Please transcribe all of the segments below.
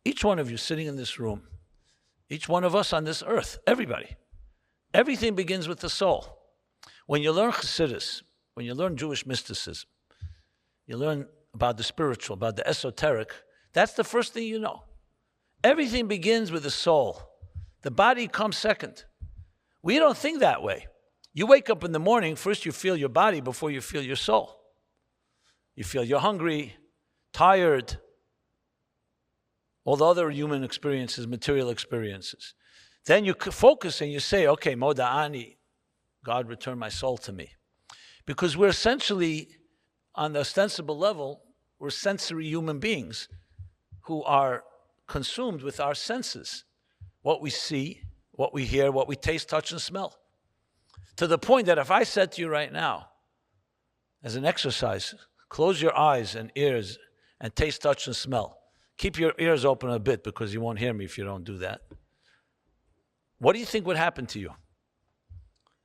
each one of you sitting in this room, each one of us on this earth, everybody, everything begins with the soul. When you learn Chassidus, when you learn Jewish mysticism, you learn about the spiritual, about the esoteric, that's the first thing you know. Everything begins with the soul. The body comes second. We don't think that way. You wake up in the morning, first you feel your body before you feel your soul. You feel you're hungry, tired, all the other human experiences, material experiences. Then you focus and you say, okay, Moda'ani, God return my soul to me. Because we're essentially, on the ostensible level, we're sensory human beings who are consumed with our senses. What we see, what we hear, what we taste, touch, and smell. To the point that if I said to you right now, as an exercise, close your eyes and ears and taste, touch, and smell. Keep your ears open a bit because you won't hear me if you don't do that. What do you think would happen to you?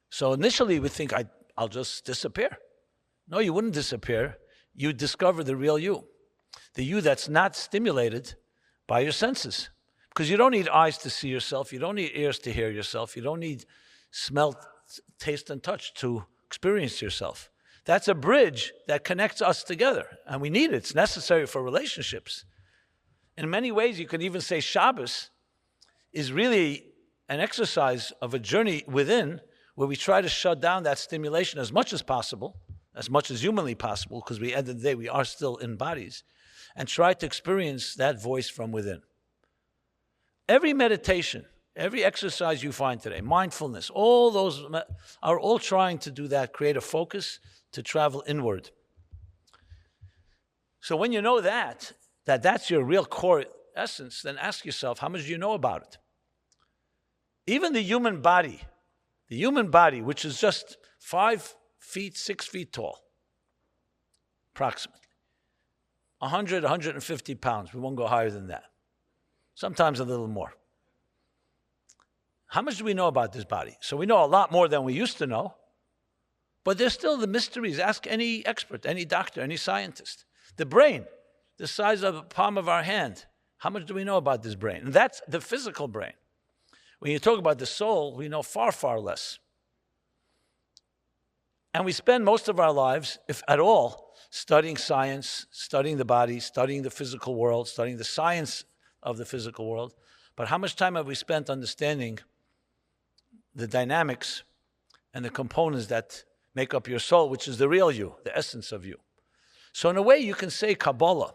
So initially we think, I'll just disappear. No, you wouldn't disappear. You'd discover the real you. The you that's not stimulated by your senses. Because you don't need eyes to see yourself. You don't need ears to hear yourself. You don't need smell, taste, and touch to experience yourself. That's a bridge that connects us together. And we need it. It's necessary for relationships. In many ways, you can even say Shabbos is really an exercise of a journey within where we try to shut down that stimulation as much as possible, as much as humanly possible, because at the end of the day, we are still in bodies, and try to experience that voice from within. Every meditation, every exercise you find today, mindfulness, all those are all trying to do that, create a focus to travel inward. So when you know that's your real core essence, then ask yourself, how much do you know about it? Even the human body, which is just 5 feet, 6 feet tall, approximately. 100, 150 pounds. We won't go higher than that. Sometimes a little more. How much do we know about this body? So we know a lot more than we used to know, but there's still the mysteries. Ask any expert, any doctor, any scientist. The brain, the size of the palm of our hand. How much do we know about this brain? And that's the physical brain. When you talk about the soul, we know far, far less. And we spend most of our lives, if at all, studying science, studying the body, studying the physical world, studying the science of the physical world. But how much time have we spent understanding the dynamics and the components that make up your soul, which is the real you, the essence of you? So in a way, you can say Kabbalah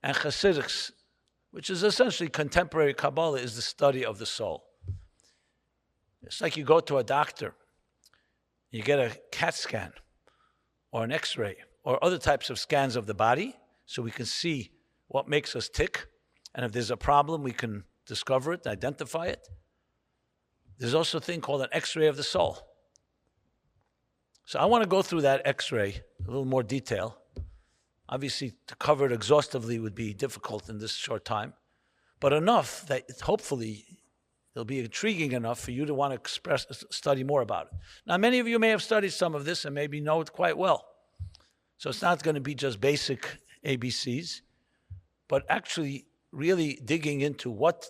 and Chassidus, which is essentially contemporary Kabbalah, is the study of the soul. It's like you go to a doctor, you get a CAT scan or an X-ray or other types of scans of the body so we can see what makes us tick. And if there's a problem, we can discover it, identify it. There's also a thing called an X-ray of the soul. So I want to go through that X-ray a little more detail. Obviously, to cover it exhaustively would be difficult in this short time, but enough that hopefully it'll be intriguing enough for you to want to study more about it. Now, many of you may have studied some of this and maybe know it quite well. So it's not going to be just basic ABCs, but actually really digging into what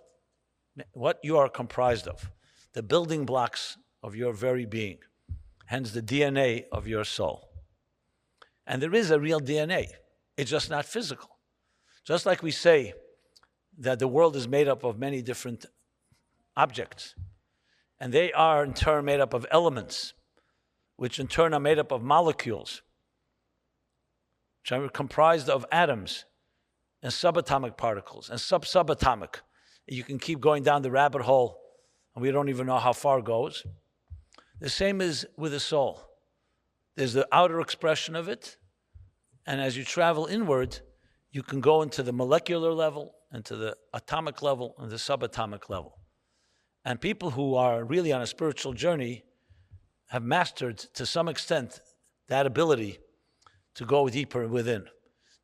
you are comprised of, the building blocks of your very being, hence the DNA of your soul. And there is a real DNA. It's just not physical. Just like we say that the world is made up of many different objects, and they are in turn made up of elements, which in turn are made up of molecules, which are comprised of atoms and subatomic particles and subatomic. You can keep going down the rabbit hole, and we don't even know how far it goes. The same is with the soul. There's the outer expression of it, and as you travel inward, you can go into the molecular level, into the atomic level, and the subatomic level. And people who are really on a spiritual journey have mastered, to some extent, that ability to go deeper within.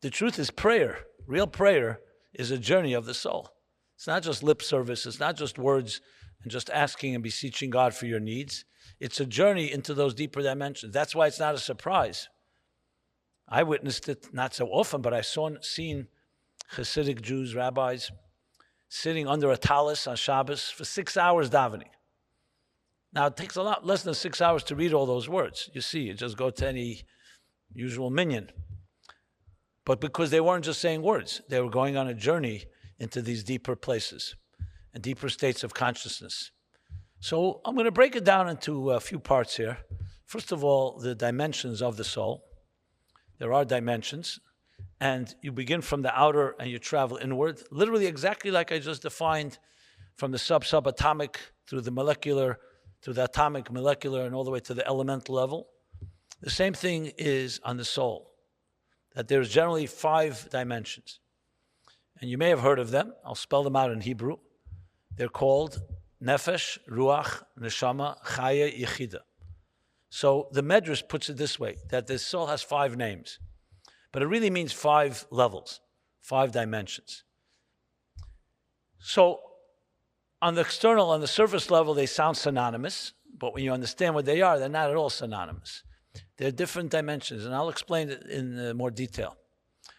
The truth is prayer. Real prayer is a journey of the soul. It's not just lip service. It's not just words and just asking and beseeching God for your needs. It's a journey into those deeper dimensions. That's why it's not a surprise. I witnessed it not so often, but I've seen Hasidic Jews, rabbis, sitting under a talus on Shabbos for 6 hours davening. Now, it takes a lot less than 6 hours to read all those words. You see, you just go to any usual minyan. But because they weren't just saying words, they were going on a journey into these deeper places and deeper states of consciousness. So I'm going to break it down into a few parts here. First of all, the dimensions of the soul. There are dimensions, and you begin from the outer and you travel inward, literally exactly like I just defined, from the subatomic through the molecular, through the atomic, molecular, and all the way to the elemental level. The same thing is on the soul, that there's generally 5 dimensions. And you may have heard of them. I'll spell them out in Hebrew. They're called Nefesh, Ruach, Neshama, Chaya, Yechida. So the Medrash puts it this way, that the soul has 5 names. But it really means 5 levels, 5 dimensions. So on the external, on the surface level, they sound synonymous. But when you understand what they are, they're not at all synonymous. They're different dimensions, and I'll explain it in more detail.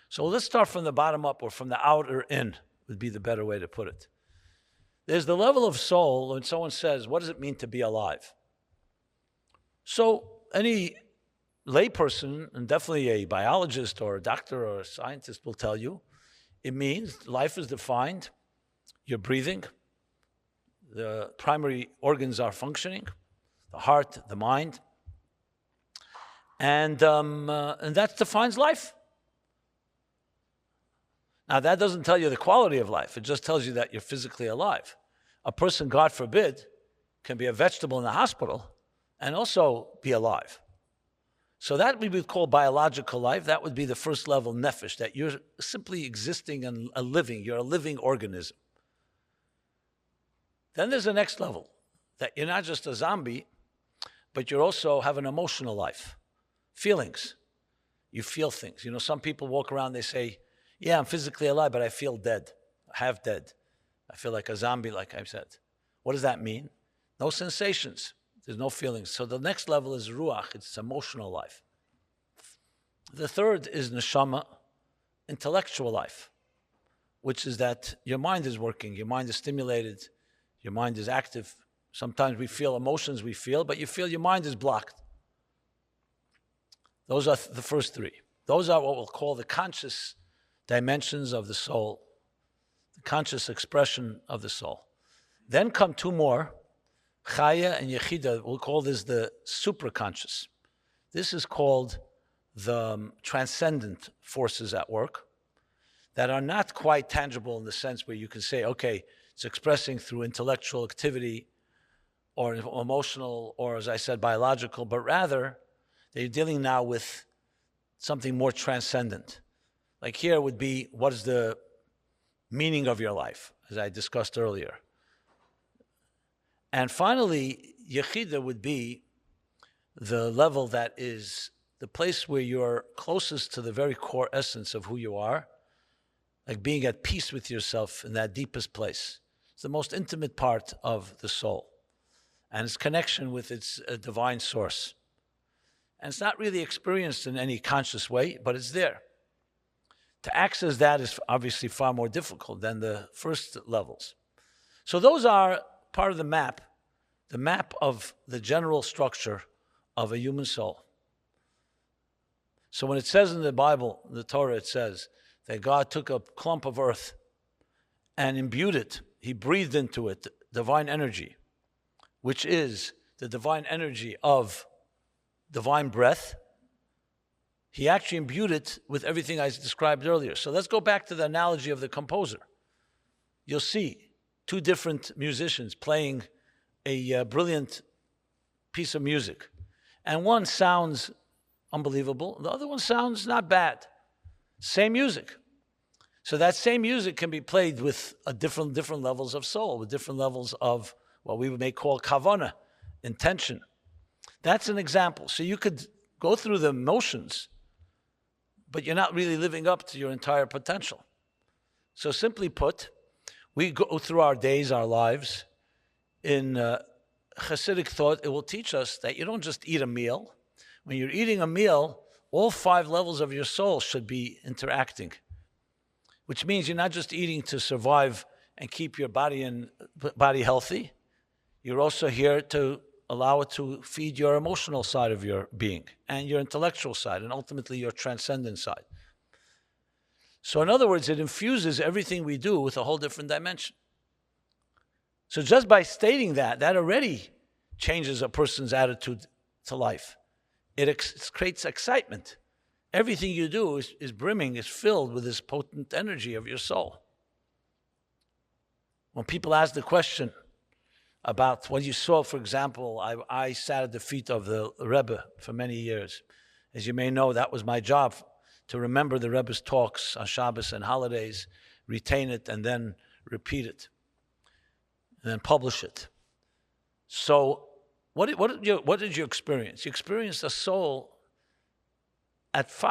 So let's start from the bottom up, or from the outer in, would be the better way to put it. There's the level of soul when someone says, what does it mean to be alive? So any layperson, and definitely a biologist or a doctor or a scientist will tell you, it means life is defined, you're breathing, the primary organs are functioning, the heart, the mind, and that defines life. Now, that doesn't tell you the quality of life. It just tells you that you're physically alive. A person, God forbid, can be a vegetable in the hospital and also be alive. So that we would call biological life. That would be the first level nefesh, that you're simply existing and living. You're a living organism. Then there's the next level, that you're not just a zombie, but you also have an emotional life. Feelings. You feel things. You know, some people walk around, they say, yeah, I'm physically alive, but I feel dead, half dead. I feel like a zombie, like I said. What does that mean? No sensations. There's no feelings. So the next level is ruach. It's emotional life. The third is neshama, intellectual life, which is that your mind is working. Your mind is stimulated. Your mind is active. Sometimes we feel emotions but you feel your mind is blocked. Those are the first 3. Those are what we'll call the conscious dimensions of the soul, the conscious expression of the soul. Then come 2 more, Chaya and Yechida. We'll call this the supraconscious. This is called the transcendent forces at work that are not quite tangible in the sense where you can say, okay, it's expressing through intellectual activity or emotional or, as I said, biological, but rather they're dealing now with something more transcendent. Like here would be, what is the meaning of your life, as I discussed earlier. And finally, Yechida would be the level that is the place where you're closest to the very core essence of who you are, like being at peace with yourself in that deepest place. It's the most intimate part of the soul and its connection with its divine source. And it's not really experienced in any conscious way, but it's there. To access that is obviously far more difficult than the first levels. So those are part of the map of the general structure of a human soul. So when it says in the Bible, the Torah, it says that God took a clump of earth and imbued it, he breathed into it divine energy, which is the divine energy of divine breath. He actually imbued it with everything I described earlier. So let's go back to the analogy of the composer. You'll see 2 different musicians playing a brilliant piece of music. And one sounds unbelievable. The other one sounds not bad. Same music. So that same music can be played with different levels of soul, with different levels of what we may call kavana, intention. That's an example. So you could go through the motions, but you're not really living up to your entire potential. So simply put, we go through our days, our lives. In Hasidic thought, it will teach us that you don't just eat a meal. When you're eating a meal, all 5 levels of your soul should be interacting, which means you're not just eating to survive and keep your body healthy. You're also here to allow it to feed your emotional side of your being and your intellectual side and ultimately your transcendent side. So in other words, it infuses everything we do with a whole different dimension. So just by stating that already changes a person's attitude to life. It creates excitement. Everything you do is brimming, is filled with this potent energy of your soul. When people ask the question about what you saw, for example, I sat at the feet of the Rebbe for many years. As you may know, that was my job, to remember the Rebbe's talks on Shabbos and holidays, retain it, and then repeat it, and then publish it. So what did you experience? You experienced a soul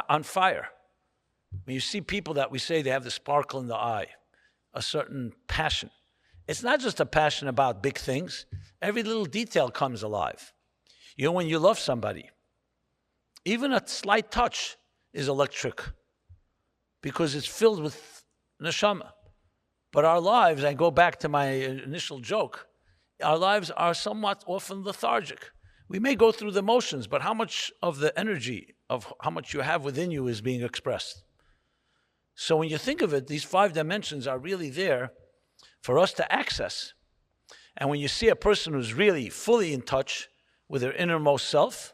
on fire. When you see people that we say they have the sparkle in the eye, a certain passion. It's not just a passion about big things. Every little detail comes alive. You know, when you love somebody, even a slight touch is electric because it's filled with neshama. But our lives, I go back to my initial joke, our lives are somewhat often lethargic. We may go through the motions, but how much of the energy of how much you have within you is being expressed? So when you think of it, these 5 dimensions are really there for us to access. And when you see a person who's really fully in touch with their innermost self,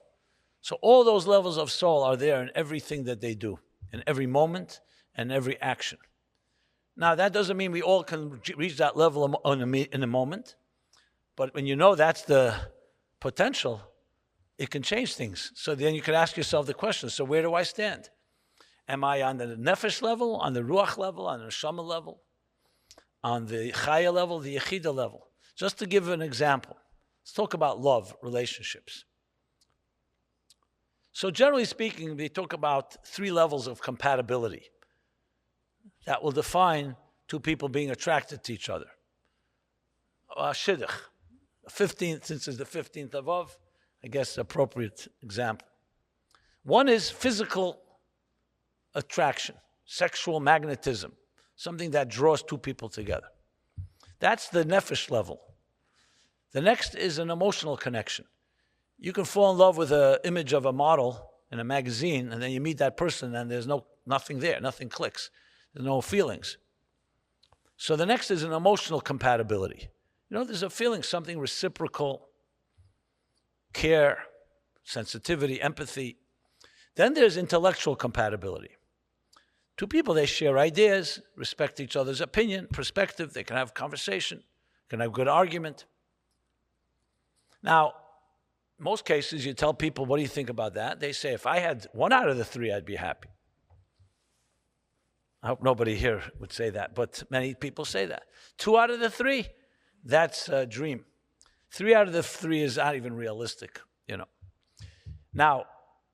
so all those levels of soul are there in everything that they do, in every moment and every action. Now, that doesn't mean we all can reach that level in a moment, but when you know that's the potential, it can change things. So then you can ask yourself the question, so where do I stand? Am I on the nefesh level, on the ruach level, on the neshama level, on the chaya level, the yechida level? Just to give an example, let's talk about love, relationships. So generally speaking, we talk about 3 levels of compatibility that will define 2 people being attracted to each other. Shidduch, 15th, since it's the 15th of Av, I guess the appropriate example. One is physical attraction, sexual magnetism, something that draws 2 people together. That's the nefesh level. The next is an emotional connection. You can fall in love with an image of a model in a magazine, and then you meet that person, and there's nothing there, nothing clicks. There's no feelings. So the next is an emotional compatibility. You know, there's a feeling, something reciprocal, care, sensitivity, empathy. Then there's intellectual compatibility. 2 people, they share ideas, respect each other's opinion, perspective. They can have conversation, can have good argument. Now, in most cases, you tell people, what do you think about that? They say, if I had 1 out of the 3, I'd be happy. I hope nobody here would say that, but many people say that. 2 out of the 3, that's a dream. 3 out of the 3 is not even realistic, you know. Now,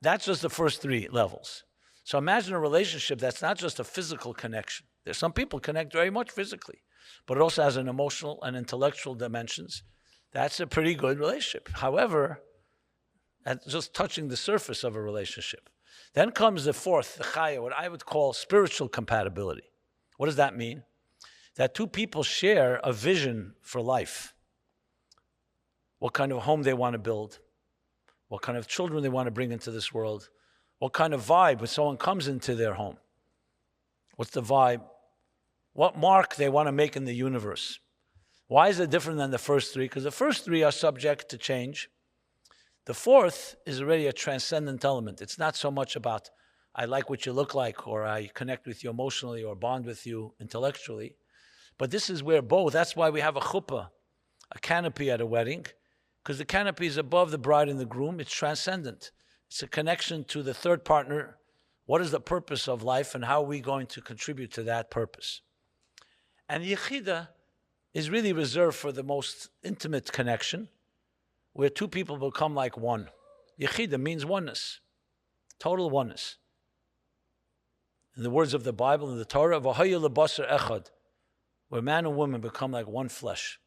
that's just the first 3 levels. So imagine a relationship that's not just a physical connection. There's some people connect very much physically, but it also has an emotional and intellectual dimensions. That's a pretty good relationship. However, that's just touching the surface of a relationship. Then comes the 4th, the chaya, what I would call spiritual compatibility. What does that mean? That 2 people share a vision for life. What kind of home they want to build, what kind of children they want to bring into this world, what kind of vibe when someone comes into their home. What's the vibe? What mark they want to make in the universe. Why is it different than the first 3? Because the first 3 are subject to change. The 4th is already a transcendent element. It's not so much about, I like what you look like, or I connect with you emotionally, or bond with you intellectually. But this is where both, that's why we have a chuppah, a canopy at a wedding, because the canopy is above the bride and the groom. It's transcendent. It's a connection to the third partner. What is the purpose of life, and how are we going to contribute to that purpose? And Yechida is really reserved for the most intimate connection, where 2 people become like one. Yechida means oneness, total oneness. In the words of the Bible, in the Torah, v'haya lebasar echad, where man and woman become like one flesh,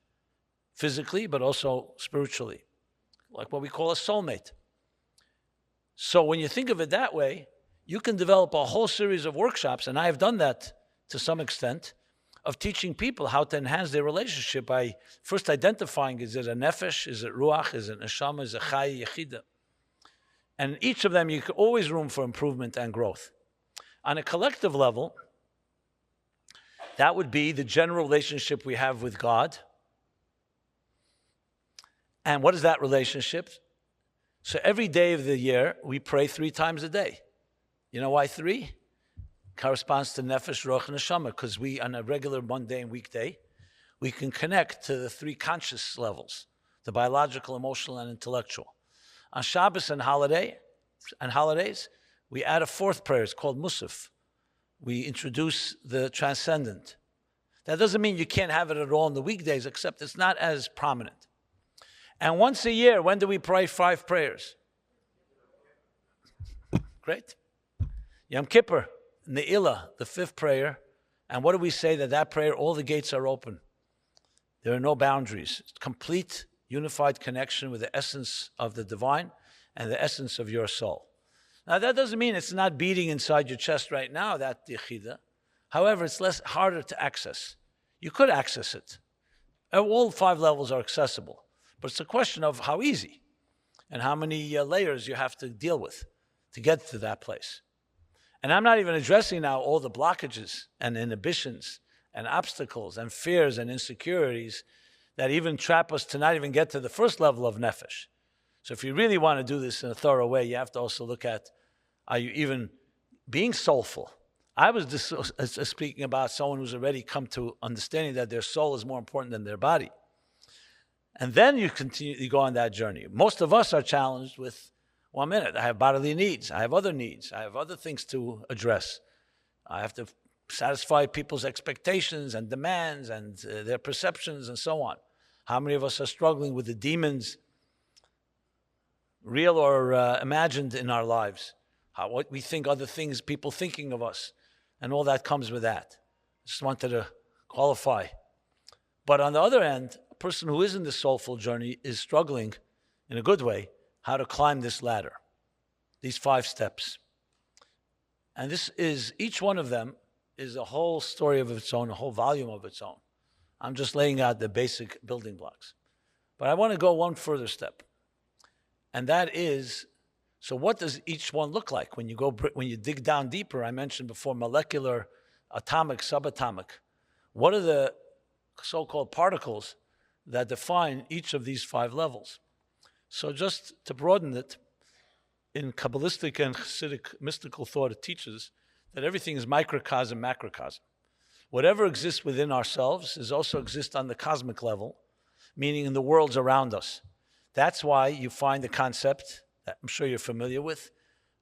physically, but also spiritually, like what we call a soulmate. So when you think of it that way, you can develop a whole series of workshops, and I have done that to some extent, of teaching people how to enhance their relationship by first identifying, is it a nefesh, is it ruach, is it neshama, is it chay, yechida? And each of them, you can always room for improvement and growth. On a collective level, that would be the general relationship we have with God. And what is that relationship? So every day of the year, we pray 3 times a day. You know why 3? Corresponds to nefesh, ruach, and neshama, because we, on a regular mundane weekday, we can connect to the 3 conscious levels, the biological, emotional, and intellectual. On Shabbos and holidays, we add a 4th prayer. It's called Musaf. We introduce the transcendent. That doesn't mean you can't have it at all on the weekdays, except it's not as prominent. And once a year, when do we pray 5 prayers? Great. Yom Kippur, Ne'ilah, the 5th prayer. And what do we say? That prayer, all the gates are open. There are no boundaries. It's complete, unified connection with the essence of the divine and the essence of your soul. Now, that doesn't mean it's not beating inside your chest right now, that yechida. However, it's harder to access. You could access it. All 5 levels are accessible. But it's a question of how easy and how many layers you have to deal with to get to that place. And I'm not even addressing now all the blockages and inhibitions and obstacles and fears and insecurities that even trap us to not even get to the first level of nefesh. So if you really want to do this in a thorough way, you have to also look at, are you even being soulful? I was speaking about someone who's already come to understanding that their soul is more important than their body. And then you go on that journey. Most of us are challenged with, 1 minute, I have bodily needs, I have other needs, I have other things to address. I have to satisfy people's expectations and demands and their perceptions and so on. How many of us are struggling with the demons, real or imagined, in our lives? What we think, other things, people thinking of us, and all that comes with that. Just wanted to qualify. But on the other end, a person who is in the soulful journey is struggling, in a good way, how to climb this ladder, these 5 steps. And each one of them is a whole story of its own, a whole volume of its own. I'm just laying out the basic building blocks. But I want to go one further step. And that is, so what does each one look like? When you dig down deeper, I mentioned before, molecular, atomic, subatomic. What are the so-called particles that define each of these 5 levels? So just to broaden it, in Kabbalistic and Hasidic mystical thought, it teaches that everything is microcosm, macrocosm. Whatever exists within ourselves also exists on the cosmic level, meaning in the worlds around us. That's why you find the concept that I'm sure you're familiar with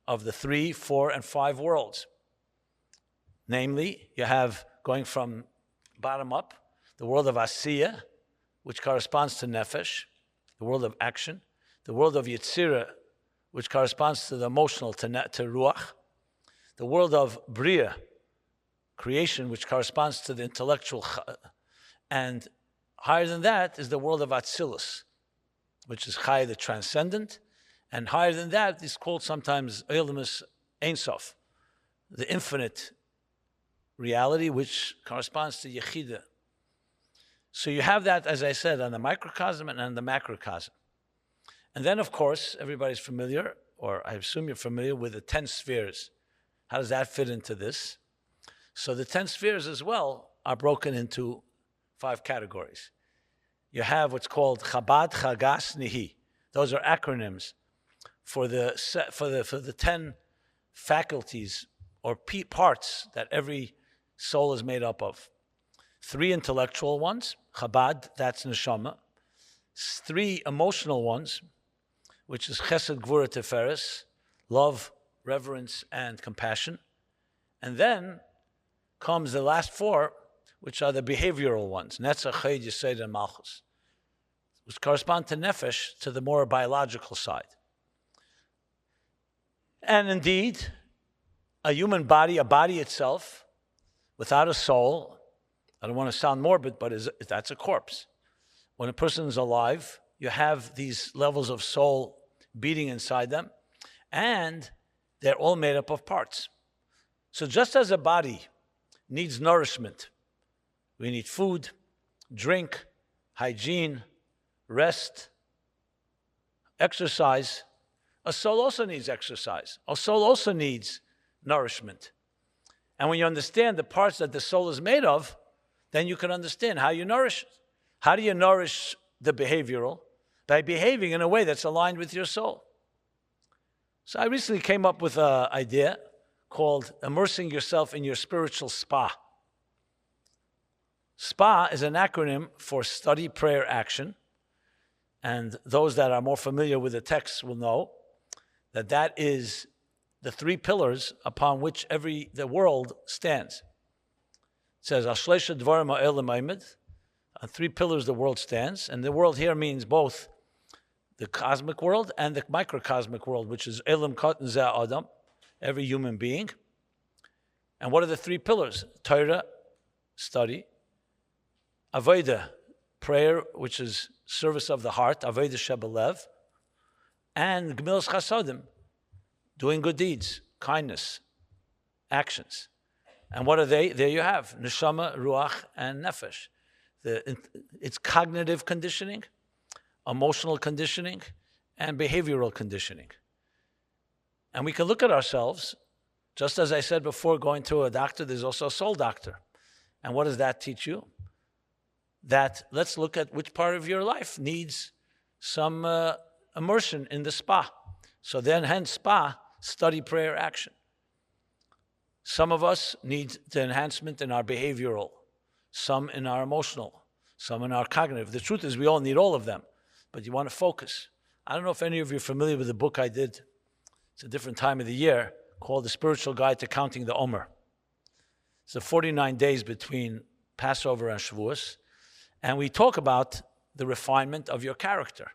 of the 3, 4, and 5 worlds. Namely, you have, going from bottom up, the world of Asiya, which corresponds to Nefesh, the world of action, the world of Yetzirah, which corresponds to the emotional, to Ruach, the world of Bria, creation, which corresponds to the intellectual, and higher than that is the world of Atzilus, which is Chai, the transcendent, and higher than that is called sometimes Eilumus Ein Sof, the infinite reality, which corresponds to Yechida. So you have that, as I said, on the microcosm and on the macrocosm. And then, of course, everybody's familiar, or I assume you're familiar with the 10 spheres. How does that fit into this? So the 10 spheres as well are broken into 5 categories. You have what's called Chabad, Chagas, Nihi. Those are acronyms for the 10 faculties or parts that every soul is made up of. 3 intellectual ones, Chabad, that's Neshama. 3 emotional ones, which is Chesed, Gvura, Tiferes, love, reverence, and compassion. And then comes the last 4, which are the behavioral ones, Netzach, Chayid, Yesed, and Malchus, which correspond to Nefesh, to the more biological side. And indeed, a human body, a body itself, without a soul, I don't want to sound morbid, but that's a corpse. When a person is alive, you have these levels of soul beating inside them, and they're all made up of parts. So just as a body needs nourishment, We need food, drink, hygiene, rest, exercise. A soul also needs exercise. A soul also needs nourishment. And when you understand the parts that the soul is made of, then you can understand how you nourish it. How do you nourish the behavioral? By behaving in a way that's aligned with your soul. So I recently came up with an idea called immersing yourself in your spiritual spa. SPA is an acronym for study, prayer, action. And those that are more familiar with the text will know that that is the three pillars upon which the world stands. It says, Ashleisha Dvarim Ha'elam Ha'imid. On three pillars the world stands. And the world here means both the cosmic world and the microcosmic world, which is Elam Katan Zeh Adam, every human being. And what are the three pillars? Torah, study. Avodah, prayer, which is service of the heart, Avodah Shebelev. And Gemilas Chasadim, doing good deeds, kindness, actions. And what are they? There you have, Neshama, Ruach, and Nefesh. It's cognitive conditioning, emotional conditioning, and behavioral conditioning. And we can look at ourselves, just as I said before, going to a doctor, there's also a soul doctor. And what does that teach you? That let's look at which part of your life needs some immersion in the spa. So then, hence spa, study, prayer, action. Some of us need the enhancement in our behavioral, some in our emotional, some in our cognitive. The truth is we all need all of them, but you want to focus. I don't know if any of you are familiar with the book I did. It's a different time of the year, called The Spiritual Guide to Counting the Omer. It's the 49 days between Passover and Shavuos. And we talk about the refinement of your character.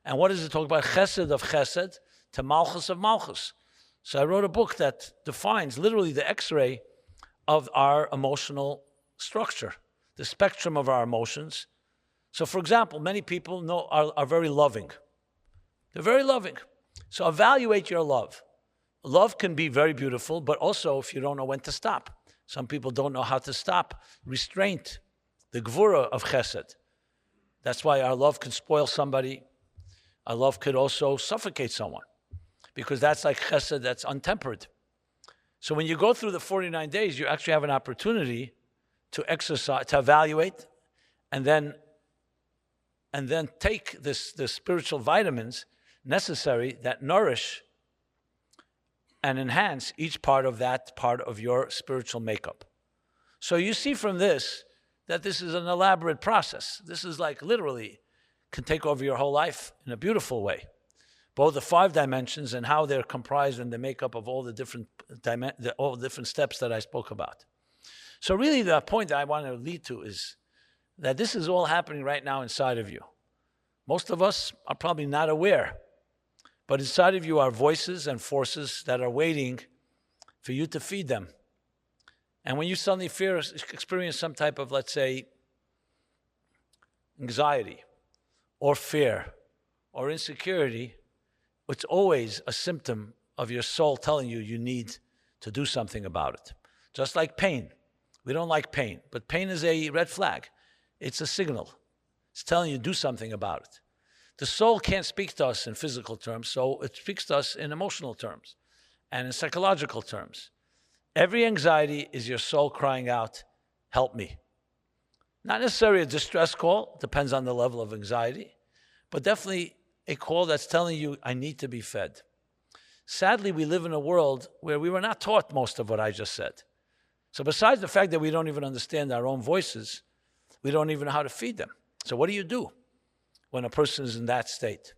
And what does it talk about? Chesed of chesed to malchus of malchus. So I wrote a book that defines literally the x-ray of our emotional structure, the spectrum of our emotions. So for example, many people are very loving. They're very loving. So evaluate your love. Love can be very beautiful, but also if you don't know when to stop. Some people don't know how to stop. Restraint, the gvura of chesed. That's why our love can spoil somebody. Our love could also suffocate someone, because that's like chesed that's untempered. So when you go through the 49 days, you actually have an opportunity to exercise, to evaluate, and then take the spiritual vitamins necessary that nourish and enhance each part of that part of your spiritual makeup. So you see from this that this is an elaborate process. This is like literally can take over your whole life in a beautiful way. Both the 5 dimensions and how they're comprised in the makeup of all the different steps that I spoke about. So really the point that I want to lead to is that this is all happening right now inside of you. Most of us are probably not aware, but inside of you are voices and forces that are waiting for you to feed them. And when you suddenly experience some type of, let's say, anxiety or fear or insecurity, it's always a symptom of your soul telling you you need to do something about it. Just like pain. We don't like pain, but pain is a red flag. It's a signal. It's telling you do something about it. The soul can't speak to us in physical terms, so it speaks to us in emotional terms and in psychological terms. Every anxiety is your soul crying out, help me. Not necessarily a distress call, depends on the level of anxiety, but definitely a call that's telling you, I need to be fed. Sadly, we live in a world where we were not taught most of what I just said. So besides the fact that we don't even understand our own voices, we don't even know how to feed them. So what do you do when a person is in that state?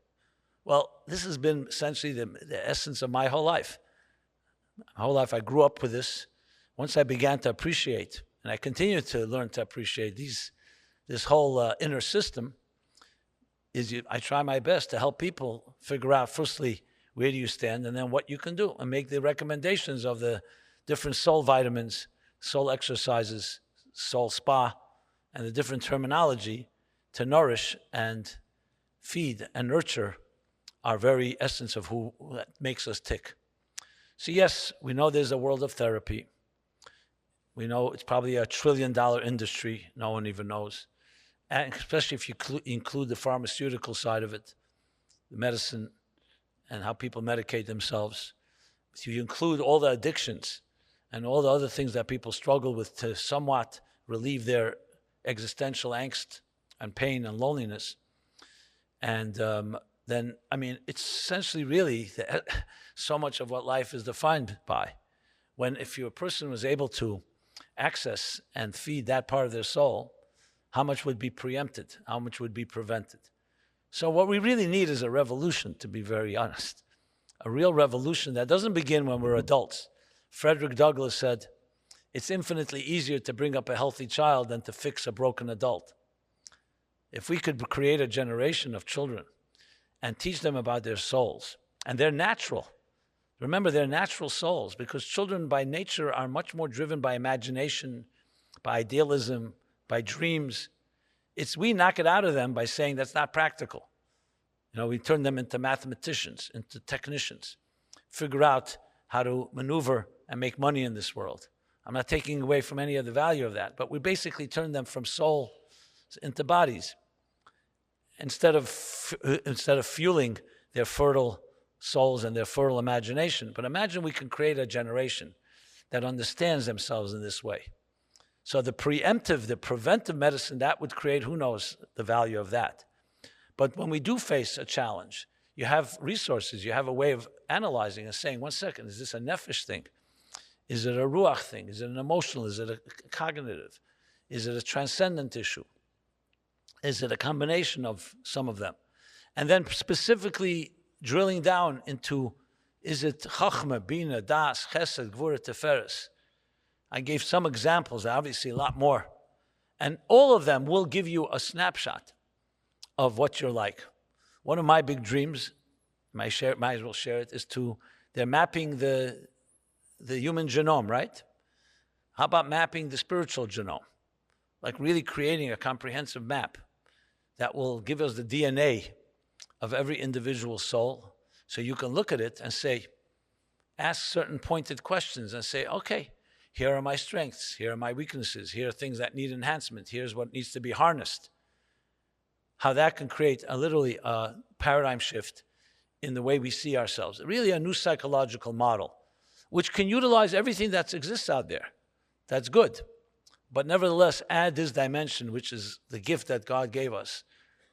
Well, this has been essentially the essence of my whole life. My whole life I grew up with this. Once I began to appreciate, and I continue to learn to appreciate this whole inner system, I try my best to help people figure out, firstly, where do you stand, and then what you can do, and make the recommendations of the different soul vitamins, soul exercises, soul spa, and the different terminology to nourish and feed and nurture our very essence of who that makes us tick. So yes, we know there's a world of therapy. We know it's probably a $1 trillion industry. No one even knows. And especially if you include the pharmaceutical side of it, the medicine and how people medicate themselves. If you include all the addictions and all the other things that people struggle with to somewhat relieve their existential angst and pain and loneliness. And then, I mean, it's essentially really so much of what life is defined by. When if a person was able to access and feed that part of their soul, how much would be preempted? How much would be prevented? So what we really need is a revolution, to be very honest. A real revolution that doesn't begin when we're adults. Frederick Douglass said, it's infinitely easier to bring up a healthy child than to fix a broken adult. If we could create a generation of children and teach them about their souls, and they're natural. Remember, they're natural souls, because children by nature are much more driven by imagination, by idealism, by dreams. We knock it out of them by saying that's not practical. We turn them into mathematicians, into technicians, figure out how to maneuver and make money in this world. I'm not taking away from any of the value of that, but we basically turn them from soul into bodies instead of fueling their fertile souls and their fertile imagination. But imagine we can create a generation that understands themselves in this way. So the preventive medicine, that would create, who knows the value of that. But when we do face a challenge, you have resources, you have a way of analyzing and saying, 1 second, is this a nephesh thing? Is it a ruach thing? Is it an emotional? Is it a cognitive? Is it a transcendent issue? Is it a combination of some of them? And then specifically drilling down into, is it chachma, bina, das, chesed, gvura, teferes? I gave some examples, obviously a lot more. And all of them will give you a snapshot of what you're like. One of my big dreams, might as well share it, is they're mapping the human genome, right? How about mapping the spiritual genome? Like really creating a comprehensive map that will give us the DNA of every individual soul, so you can look at it and say, ask certain pointed questions and say, okay, here are my strengths, here are my weaknesses, here are things that need enhancement, here's what needs to be harnessed. How that can create literally a paradigm shift in the way we see ourselves. Really a new psychological model, which can utilize everything that exists out there. That's good. But nevertheless, add this dimension, which is the gift that God gave us.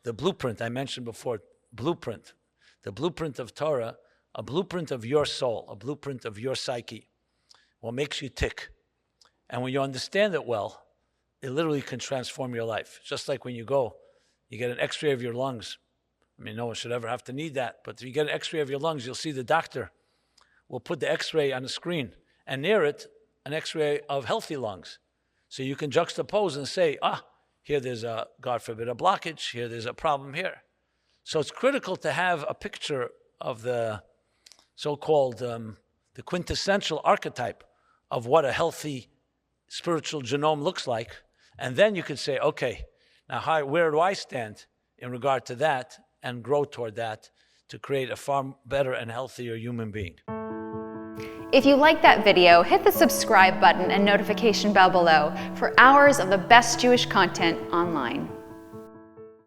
The blueprint I mentioned before, blueprint. The blueprint of Torah, a blueprint of your soul, a blueprint of your psyche. What makes you tick. And when you understand it well, it literally can transform your life. Just like when you get an x-ray of your lungs. I mean, no one should ever have to need that. But if you get an x-ray of your lungs, you'll see the doctor will put the x-ray on the screen. And near it, an x-ray of healthy lungs. So you can juxtapose and say, here there's a, God forbid, a blockage. Here there's a problem here. So it's critical to have a picture of the so-called, the quintessential archetype of what a healthy spiritual genome looks like. And then you can say, okay, now where do I stand in regard to that, and grow toward that to create a far better and healthier human being. If you like that video, hit the subscribe button and notification bell below for hours of the best Jewish content online.